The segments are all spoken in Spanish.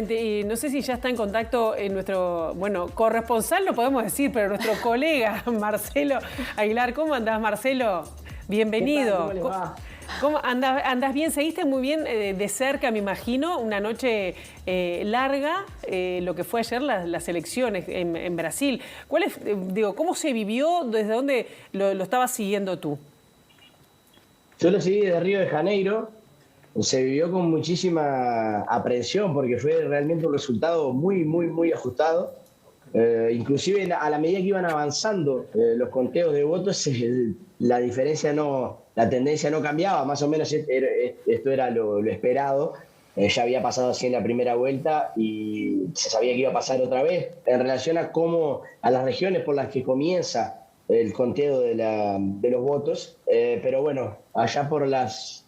Y no sé si ya está en contacto nuestro, corresponsal, no podemos decir, pero nuestro colega Marcelo Aguilar. ¿Cómo andás, Marcelo? Bienvenido. ¿Cómo les va? ¿Cómo andás bien? Seguiste muy bien de cerca, me imagino, una noche larga, lo que fue ayer las elecciones en Brasil. ¿Cómo se vivió? ¿Desde dónde lo estabas siguiendo tú? Yo lo seguí desde Río de Janeiro. Se vivió con muchísima aprehensión porque fue realmente un resultado muy ajustado. Inclusive a la medida que iban avanzando los conteos de votos, la tendencia no cambiaba. Más o menos esto era lo esperado. Ya había pasado así en la primera vuelta y se sabía que iba a pasar otra vez en relación a las regiones por las que comienza el conteo de los votos. Pero bueno, allá por las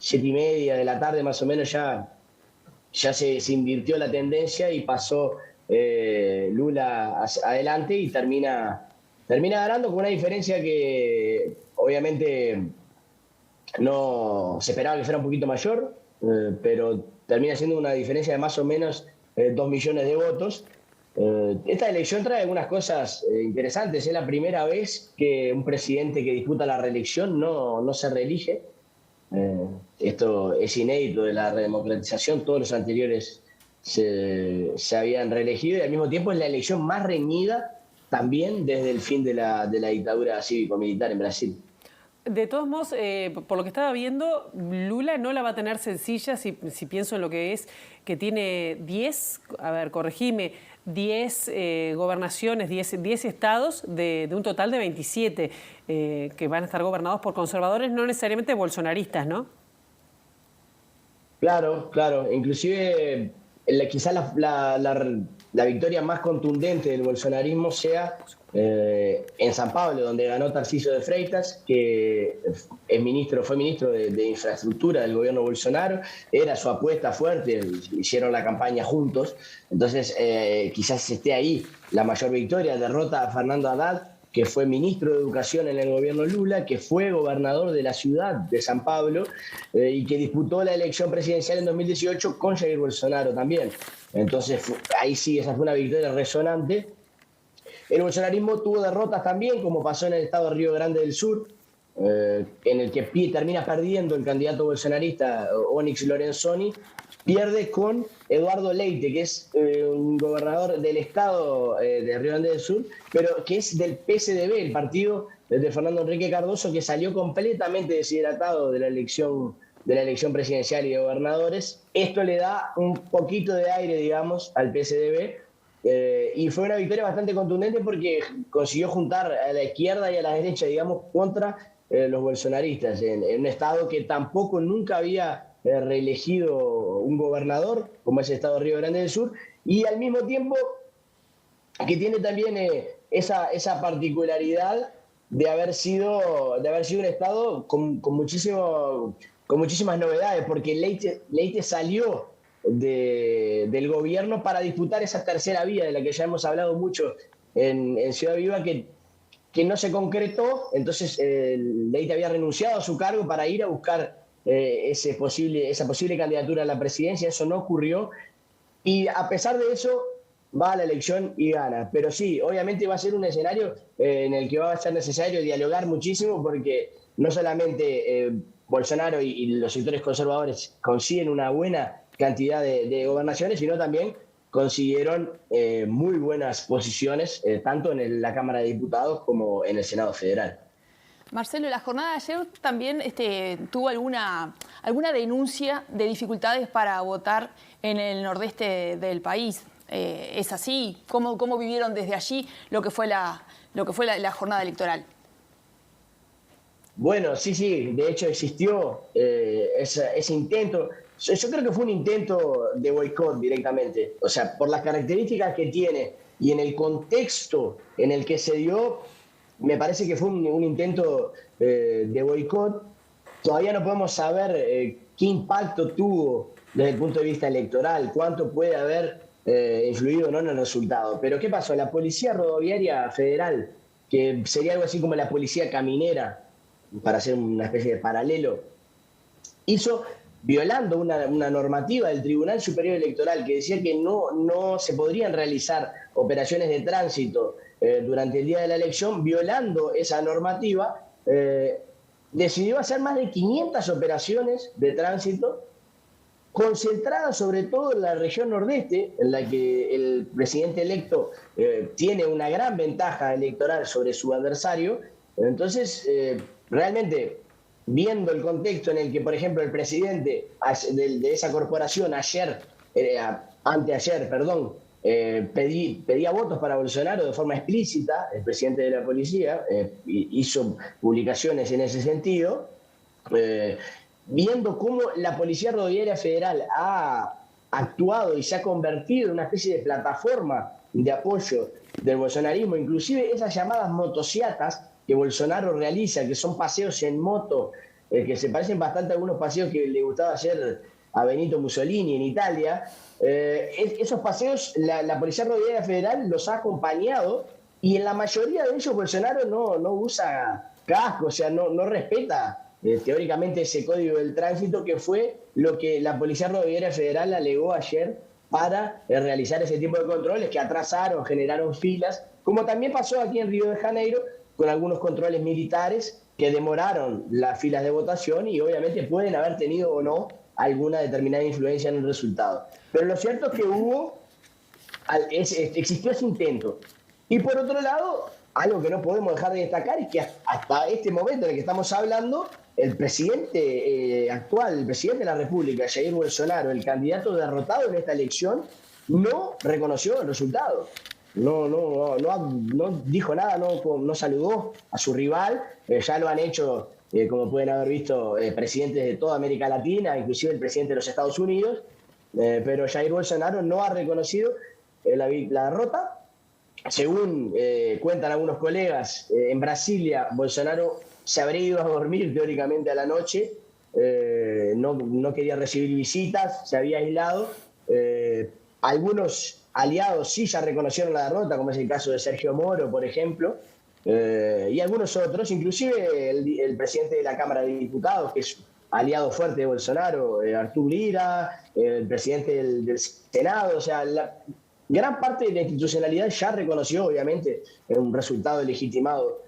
7:30 de la tarde más o menos ya se invirtió la tendencia y pasó Lula adelante y termina ganando con una diferencia que obviamente no se esperaba que fuera un poquito mayor, pero termina siendo una diferencia de más o menos 2 millones de votos. Esta elección trae algunas cosas interesantes. Es la primera vez que un presidente que disputa la reelección no se reelige. Esto es inédito de la redemocratización. Todos los anteriores se habían reelegido y al mismo tiempo es la elección más reñida también desde el fin de la dictadura cívico-militar en Brasil. De todos modos, por lo que estaba viendo, Lula no la va a tener sencilla si pienso en lo que es, que tiene 10, a ver, corregime, 10 gobernaciones, 10 estados de un total de 27 que van a estar gobernados por conservadores, no necesariamente bolsonaristas, ¿no? Claro. Inclusive quizás la victoria más contundente del bolsonarismo sea en San Pablo, donde ganó Tarcísio de Freitas, que fue ministro de Infraestructura del gobierno Bolsonaro. Era su apuesta fuerte, hicieron la campaña juntos. Entonces quizás esté ahí la mayor victoria. Derrota a Fernando Haddad, que fue ministro de Educación en el gobierno Lula, que fue gobernador de la ciudad de San Pablo y que disputó la elección presidencial en 2018 con Jair Bolsonaro también. Entonces ahí sí, esa fue una victoria resonante. El bolsonarismo tuvo derrotas también, como pasó en el estado de Río Grande del Sur, en el que termina perdiendo el candidato bolsonarista Onyx Lorenzoni. Pierde con Eduardo Leite, que es un gobernador del estado de Río Grande del Sur, pero que es del PSDB, el partido de Fernando Enrique Cardoso, que salió completamente deshidratado de la elección presidencial y de gobernadores. Esto le da un poquito de aire, digamos, al PSDB, y fue una victoria bastante contundente porque consiguió juntar a la izquierda y a la derecha, digamos, contra los bolsonaristas, en un estado que tampoco nunca había reelegido un gobernador, como es el estado de Río Grande del Sur, y al mismo tiempo que tiene también esa particularidad de haber sido un estado con muchísimas novedades, porque Leite salió del gobierno para disputar esa tercera vía de la que ya hemos hablado mucho en Ciudad Viva, que no se concretó. Entonces Leite había renunciado a su cargo para ir a buscar esa posible candidatura a la presidencia. Eso no ocurrió y a pesar de eso va a la elección y gana. Pero sí, obviamente va a ser un escenario en el que va a ser necesario dialogar muchísimo, porque no solamente Bolsonaro y los sectores conservadores consiguen una buena cantidad de gobernaciones, sino también consiguieron muy buenas posiciones, tanto en la Cámara de Diputados como en el Senado Federal. Marcelo, la jornada de ayer también tuvo alguna denuncia de dificultades para votar en el nordeste del país. ¿Es así? ¿Cómo vivieron desde allí lo que fue la jornada electoral? Bueno, sí, de hecho existió ese intento. Yo creo que fue un intento de boicot directamente. O sea, por las características que tiene y en el contexto en el que se dio, me parece que fue un intento de boicot. Todavía no podemos saber qué impacto tuvo desde el punto de vista electoral, cuánto puede haber influido o no en el resultado. Pero ¿qué pasó? La Policía Rodoviaria Federal, que sería algo así como la Policía Caminera, para hacer una especie de paralelo, hizo violando una normativa del Tribunal Superior Electoral que decía que no se podrían realizar operaciones de tránsito durante el día de la elección, violando esa normativa, decidió hacer más de 500 operaciones de tránsito concentradas sobre todo en la región nordeste, en la que el presidente electo tiene una gran ventaja electoral sobre su adversario. Entonces, realmente, viendo el contexto en el que, por ejemplo, el presidente de esa corporación anteayer, pedía votos para Bolsonaro de forma explícita, el presidente de la policía hizo publicaciones en ese sentido, viendo cómo la Policía Rodoviaria Federal ha actuado y se ha convertido en una especie de plataforma de apoyo del bolsonarismo, inclusive esas llamadas motociatas que Bolsonaro realiza, que son paseos en moto, que se parecen bastante a algunos paseos que le gustaba hacer a Benito Mussolini en Italia. Esos paseos la Policía Rodoviaria Federal los ha acompañado y en la mayoría de ellos Bolsonaro no usa casco, o sea, no respeta teóricamente ese código del tránsito, que fue lo que la Policía Rodoviaria Federal alegó ayer para realizar ese tipo de controles que atrasaron, generaron filas, como también pasó aquí en Río de Janeiro con algunos controles militares que demoraron las filas de votación y obviamente pueden haber tenido o no alguna determinada influencia en el resultado. Pero lo cierto es que existió ese intento. Y por otro lado, algo que no podemos dejar de destacar es que hasta este momento en el que estamos hablando, el presidente actual, el presidente de la República, Jair Bolsonaro, el candidato derrotado en esta elección, no reconoció el resultado. No dijo nada, no saludó a su rival. Ya lo han hecho, como pueden haber visto, presidentes de toda América Latina, inclusive el presidente de los Estados Unidos, pero Jair Bolsonaro no ha reconocido la derrota. Según cuentan algunos colegas, en Brasilia Bolsonaro se habría ido a dormir teóricamente a la noche, no quería recibir visitas, se había aislado. Algunos aliados sí ya reconocieron la derrota, como es el caso de Sergio Moro, por ejemplo, y algunos otros, inclusive el presidente de la Cámara de Diputados, que es aliado fuerte de Bolsonaro, Artur Lira, el presidente del Senado, o sea, gran parte de la institucionalidad ya reconoció, obviamente, un resultado legitimado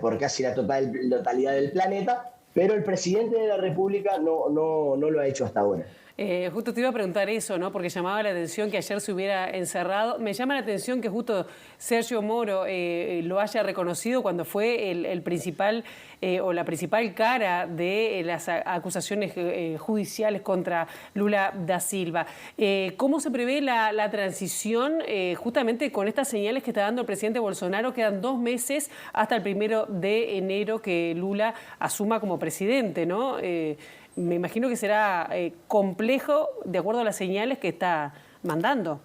por casi la totalidad del planeta, pero el presidente de la República no lo ha hecho hasta ahora. Justo te iba a preguntar eso, ¿no? Porque llamaba la atención que ayer se hubiera encerrado. Me llama la atención que justo Sergio Moro lo haya reconocido cuando fue el principal o la principal cara de las acusaciones judiciales contra Lula da Silva. ¿Cómo se prevé la transición justamente con estas señales que está dando el presidente Bolsonaro? Quedan 2 meses hasta el 1 de enero que Lula asuma como presidente, ¿no? Me imagino que será complejo de acuerdo a las señales que está mandando.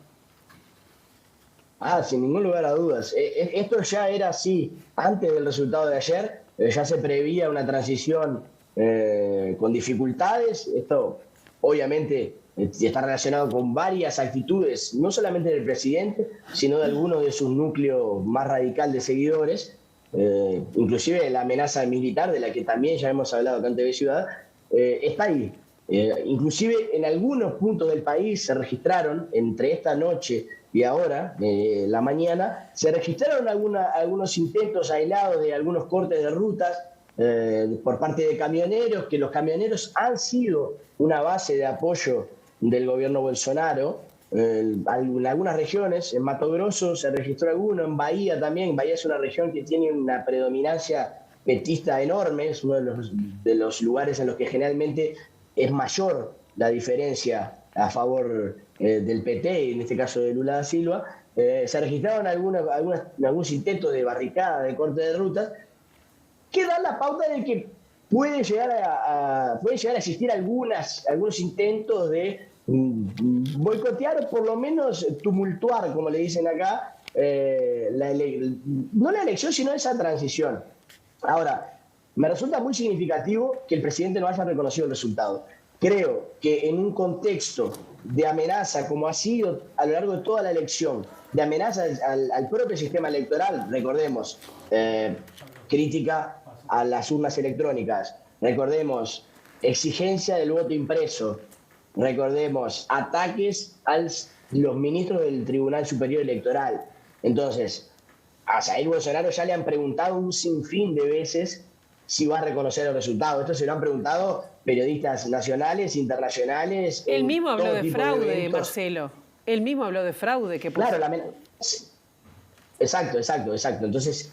Sin ningún lugar a dudas. Esto ya era así antes del resultado de ayer. Ya se prevía una transición con dificultades. Esto obviamente está relacionado con varias actitudes, no solamente del presidente, sino de algunos de sus núcleos más radical de seguidores. Inclusive la amenaza militar, de la que también ya hemos hablado acá en TV Ciudad, está ahí. Inclusive en algunos puntos del país se registraron, entre esta noche y ahora, la mañana, se registraron algunos intentos aislados de algunos cortes de rutas por parte de camioneros, que los camioneros han sido una base de apoyo del gobierno Bolsonaro. En algunas regiones, en Mato Grosso se registró alguno, en Bahía también. Bahía es una región que tiene una predominancia petista enorme, es uno de los lugares en los que generalmente es mayor la diferencia a favor del PT, en este caso de Lula da Silva. Se registraron algunos intentos de barricada, de corte de rutas, que dan la pauta de que puede llegar a existir algunos intentos de boicotear o por lo menos tumultuar, como le dicen acá, no la elección, sino esa transición. Ahora, me resulta muy significativo que el presidente no haya reconocido el resultado. Creo que en un contexto de amenaza, como ha sido a lo largo de toda la elección, de amenaza al propio sistema electoral, recordemos, crítica a las urnas electrónicas, recordemos exigencia del voto impreso. Recordemos, ataques a los ministros del Tribunal Superior Electoral. Entonces, a Jair Bolsonaro ya le han preguntado un sinfín de veces si va a reconocer los resultados. Esto se lo han preguntado periodistas nacionales, internacionales. Él mismo habló de fraude, Marcelo. Él mismo habló de fraude. Claro, exacto. Entonces,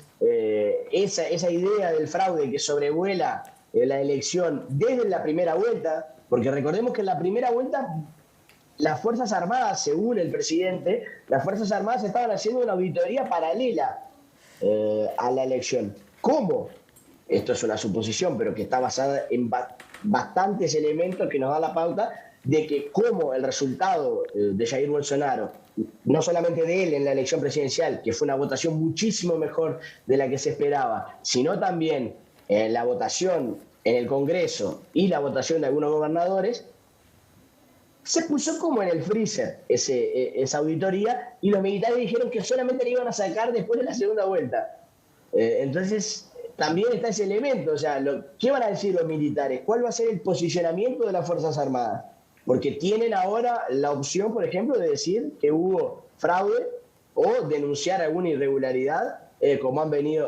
esa idea del fraude que sobrevuela la elección desde la primera vuelta, porque recordemos que en la primera vuelta las Fuerzas Armadas, según el presidente, las Fuerzas Armadas estaban haciendo una auditoría paralela a la elección. ¿Cómo? Esto es una suposición, pero que está basada en bastantes elementos que nos dan la pauta de que cómo el resultado de Jair Bolsonaro, no solamente de él en la elección presidencial, que fue una votación muchísimo mejor de la que se esperaba, sino también la votación en el Congreso y la votación de algunos gobernadores, se puso como en el freezer esa auditoría, y los militares dijeron que solamente la iban a sacar después de la segunda vuelta. Entonces, también está ese elemento, o sea, ¿qué van a decir los militares? ¿Cuál va a ser el posicionamiento de las Fuerzas Armadas? Porque tienen ahora la opción, por ejemplo, de decir que hubo fraude o denunciar alguna irregularidad, como han venido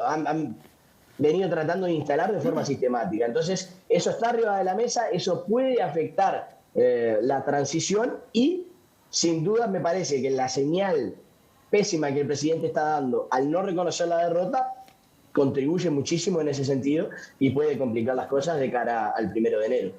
tratando de instalar de forma sistemática. Entonces, eso está arriba de la mesa, eso puede afectar la transición, y sin duda me parece que la señal pésima que el presidente está dando al no reconocer la derrota contribuye muchísimo en ese sentido y puede complicar las cosas de cara al 1 de enero.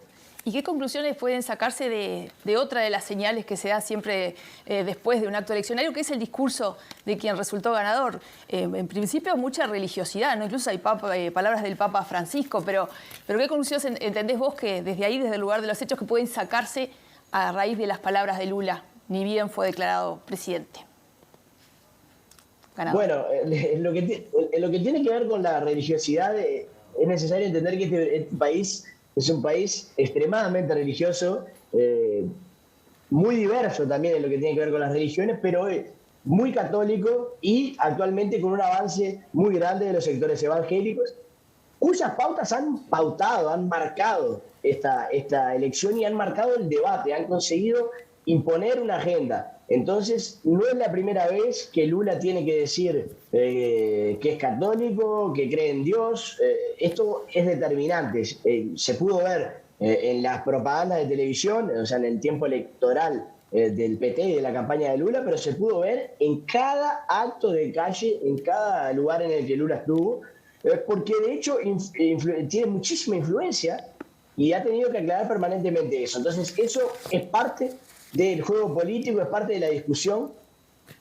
¿Y qué conclusiones pueden sacarse de otra de las señales que se da siempre después de un acto eleccionario, que es el discurso de quien resultó ganador? En principio, mucha religiosidad, ¿no? Incluso hay palabras del Papa Francisco, pero ¿qué conclusiones entendés vos que desde ahí, desde el lugar de los hechos, que pueden sacarse a raíz de las palabras de Lula, ni bien fue declarado presidente? Ganador. Bueno, en lo que tiene que ver con la religiosidad, es necesario entender que este país es un país extremadamente religioso, muy diverso también en lo que tiene que ver con las religiones, pero muy católico, y actualmente con un avance muy grande de los sectores evangélicos, cuyas pautas han marcado esta elección y han marcado el debate, han conseguido imponer una agenda. Entonces, no es la primera vez que Lula tiene que decir que es católico, que cree en Dios. Esto es determinante. Se pudo ver en las propagandas de televisión, o sea, en el tiempo electoral del PT y de la campaña de Lula, pero se pudo ver en cada acto de calle, en cada lugar en el que Lula estuvo, porque de hecho tiene muchísima influencia y ha tenido que aclarar permanentemente eso. Entonces, eso es parte del juego político, es parte de la discusión.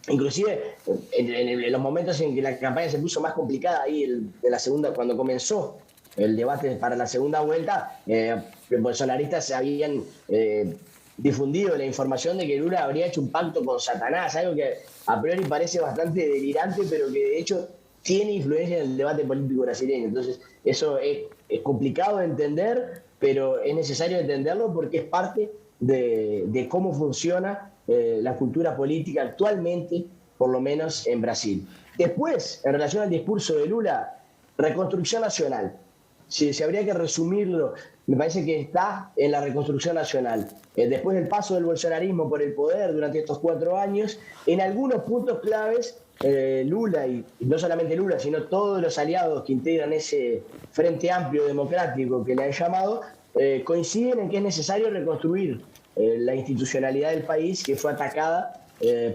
Inclusive en los momentos en que la campaña se puso más complicada, ahí de la segunda, cuando comenzó el debate para la segunda vuelta, los bolsonaristas habían difundido la información de que Lula habría hecho un pacto con Satanás, algo que a priori parece bastante delirante, pero que de hecho tiene influencia en el debate político brasileño. Entonces, eso es complicado de entender, pero es necesario entenderlo porque es parte de cómo funciona la cultura política actualmente, por lo menos en Brasil. Después, en relación al discurso de Lula, reconstrucción nacional. Si habría que resumirlo, me parece que está en la reconstrucción nacional. Después del paso del bolsonarismo por el poder durante estos 4 años, en algunos puntos claves, Lula, y no solamente Lula, sino todos los aliados que integran ese Frente Amplio Democrático que le han llamado, coinciden en que es necesario reconstruir la institucionalidad del país, que fue atacada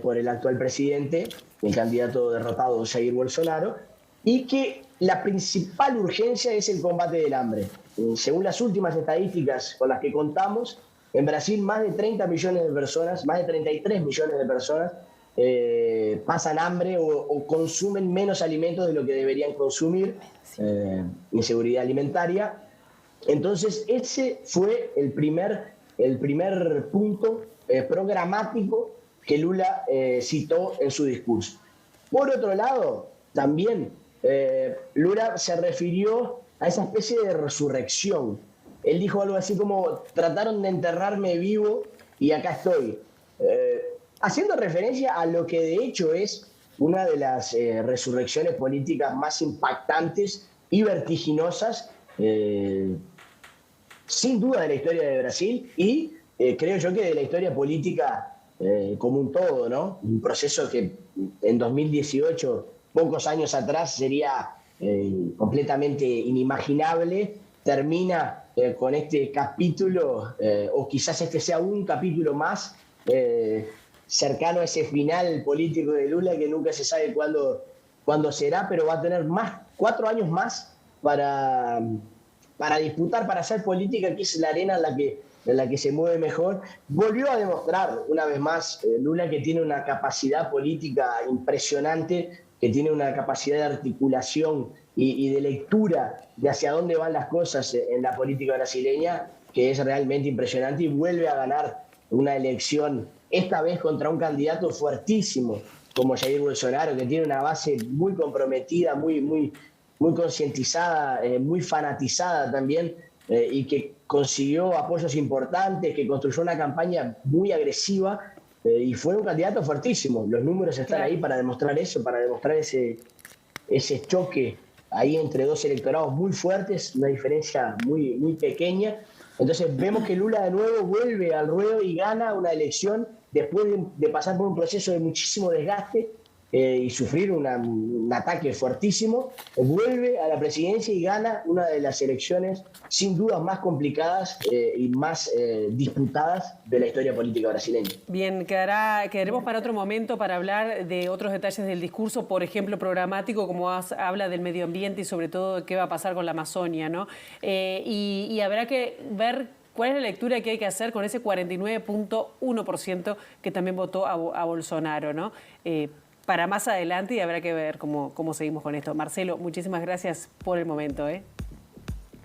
por el actual presidente, el candidato derrotado Jair Bolsonaro, y que la principal urgencia es el combate del hambre. Según las últimas estadísticas con las que contamos, en Brasil más de 30 millones de personas, más de 33 millones de personas pasan hambre o consumen menos alimentos de lo que deberían consumir, inseguridad alimentaria. Entonces, ese fue el primer punto programático que Lula citó en su discurso. Por otro lado, también Lula se refirió a esa especie de resurrección. Él dijo algo así como: trataron de enterrarme vivo y acá estoy. Haciendo referencia a lo que de hecho es una de las resurrecciones políticas más impactantes y vertiginosas sin duda de la historia de Brasil y creo yo que de la historia política como un todo, ¿no? Un proceso que en 2018, pocos años atrás, sería completamente inimaginable, termina con este capítulo, o quizás este sea un capítulo más cercano a ese final político de Lula que nunca se sabe cuándo será, pero va a tener 4 años más para disputar, para hacer política, que es la arena en la que se mueve mejor. Volvió a demostrar una vez más Lula que tiene una capacidad política impresionante, que tiene una capacidad de articulación y de lectura de hacia dónde van las cosas en la política brasileña, que es realmente impresionante, y vuelve a ganar una elección, esta vez contra un candidato fuertísimo como Jair Bolsonaro, que tiene una base muy comprometida, muy concientizada, muy fanatizada también, y que consiguió apoyos importantes, que construyó una campaña muy agresiva, y fue un candidato fuertísimo. Los números están ahí para demostrar eso, para demostrar ese choque ahí entre dos electorados muy fuertes, una diferencia muy pequeña. Entonces vemos que Lula de nuevo vuelve al ruedo y gana una elección después de pasar por un proceso de muchísimo desgaste y sufrir un ataque fuertísimo. Vuelve a la presidencia y gana una de las elecciones sin duda más complicadas y más disputadas de la historia política brasileña. Bien, quedaremos para otro momento para hablar de otros detalles del discurso, por ejemplo, programático, como habla del medio ambiente y sobre todo de qué va a pasar con la Amazonia, ¿no? Y habrá que ver cuál es la lectura que hay que hacer con ese 49.1% que también votó a Bolsonaro, ¿no? Para más adelante, y habrá que ver cómo seguimos con esto. Marcelo, muchísimas gracias por el momento, ¿eh?